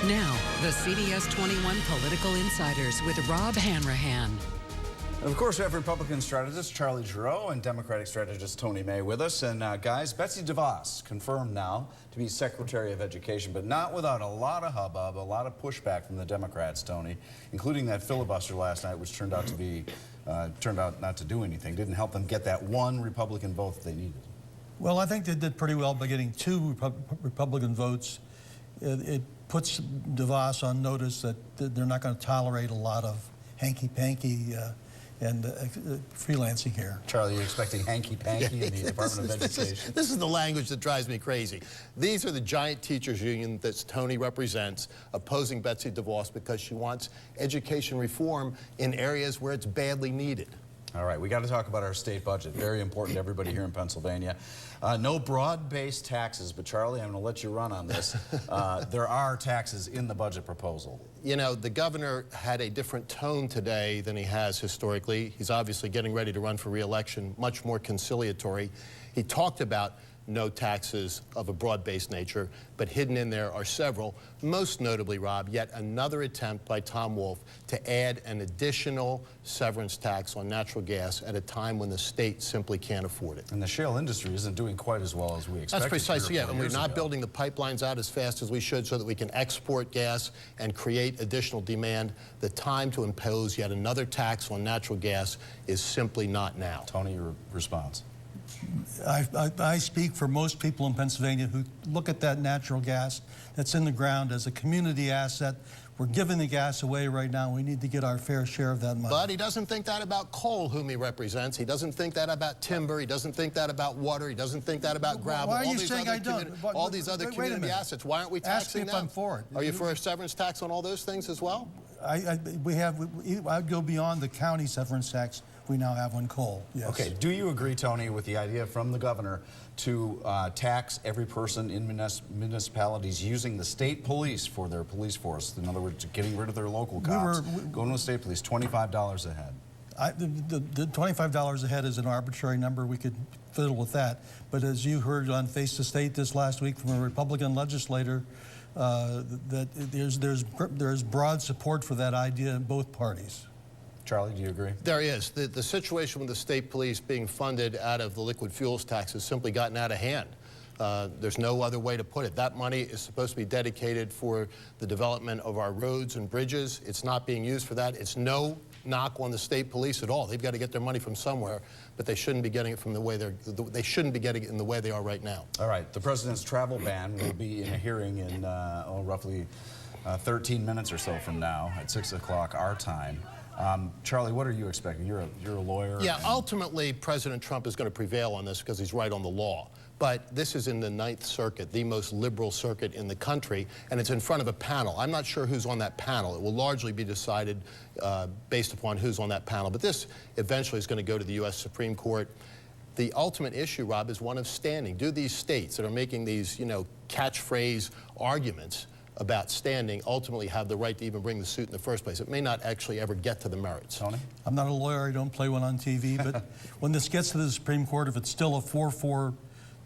Now, the CBS 21 Political Insiders with Rob Hanrahan. Of course, we have Republican strategist Charlie Giroux and Democratic strategist Tony May with us. And guys, Betsy DeVos confirmed now to be Secretary of Education, but not without a lot of hubbub, a lot of pushback from the Democrats, Tony, including that filibuster last night, which turned out not to do anything, didn't help them get that one Republican vote that they needed. Well, I think they did pretty well by getting two Republican votes. It puts DeVos on notice that they're not going to tolerate a lot of hanky-panky and freelancing here. Charlie, you're expecting hanky-panky in the Department of Education? This is the language that drives me crazy. These are the giant teachers union that Tony represents opposing Betsy DeVos because she wants education reform in areas where it's badly needed. All right, we got to talk about our state budget. Very important to everybody here in Pennsylvania. No broad-based taxes, but Charlie, I'm going to let you run on this. There are taxes in the budget proposal. You know, the governor had a different tone today than he has historically. He's obviously getting ready to run for re-election, much more conciliatory. He talked about no taxes of a broad-based nature, but hidden in there are several, most notably, Rob, yet another attempt by Tom Wolf to add an additional severance tax on natural gas at a time when the state simply can't afford it. And the shale industry isn't doing quite as well as we expected. That's precisely it, and we're not building the pipelines out as fast as we should so that we can export gas and create additional demand. The time to impose yet another tax on natural gas is simply not now. Tony, your response. I speak for most people in Pennsylvania who look at that natural gas that's in the ground as a community asset. We're giving the gas away right now. We need to get our fair share of that money. But he doesn't think that about coal, whom he represents. He doesn't think that about timber. He doesn't think that about water. He doesn't think that about gravel. Why are you saying I don't? All these other community assets. Why aren't we taxing them? Ask me if I'm for it. Are you for a severance tax on all those things as well? I'd go beyond the county severance tax we now have on coal. Yes. Okay, do you agree, Tony, with the idea from the governor to tax every person in municipalities using the state police for their police force? In other words, getting rid of their local cops, going to the state police, $25 a head. The $25 a head is an arbitrary number. We could fiddle with that. But as you heard on Face the State this last week from a Republican legislator, that there's broad support for that idea in both parties. Charlie, do you agree? There is. The situation with the state police being funded out of the liquid fuels tax has simply gotten out of hand. There's no other way to put it. That money is supposed to be dedicated for the development of our roads and bridges. It's not being used for that. It's no knock on the state police at all. They've got to get their money from somewhere, but they shouldn't be getting it from the way they shouldn't be getting it in the way they are right now. All right. The president's travel ban will be in a hearing in roughly 13 minutes or so from now at 6 o'clock our time. Charlie, what are you expecting? You're a lawyer. Yeah, ultimately, President Trump is going to prevail on this because he's right on the law. But this is in the Ninth Circuit, the most liberal circuit in the country, and it's in front of a panel. I'm not sure who's on that panel. It will largely be decided based upon who's on that panel. But this eventually is going to go to the U.S. Supreme Court. The ultimate issue, Rob, is one of standing. Do these states that are making these, catchphrase arguments about standing ultimately have the right to even bring the suit in the first place? It may not actually ever get to the merits. Tony? I'm not a lawyer. I don't play one on TV. But when this gets to the Supreme Court, if it's still a 4-4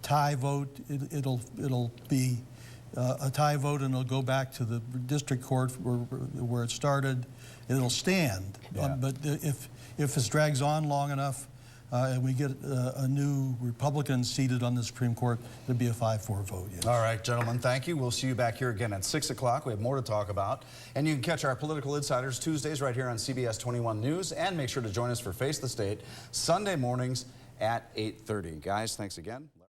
tie vote, it'll be a tie vote, and it'll go back to the district court where it started. It'll stand. Yeah. But if this drags on long enough, and we get a new Republican seated on the Supreme Court, it'd be a 5-4 vote, yes. All right, gentlemen, thank you. We'll see you back here again at 6 o'clock. We have more to talk about. And you can catch our Political Insiders Tuesdays right here on CBS 21 News. And make sure to join us for Face the State Sunday mornings at 8:30. Guys, thanks again.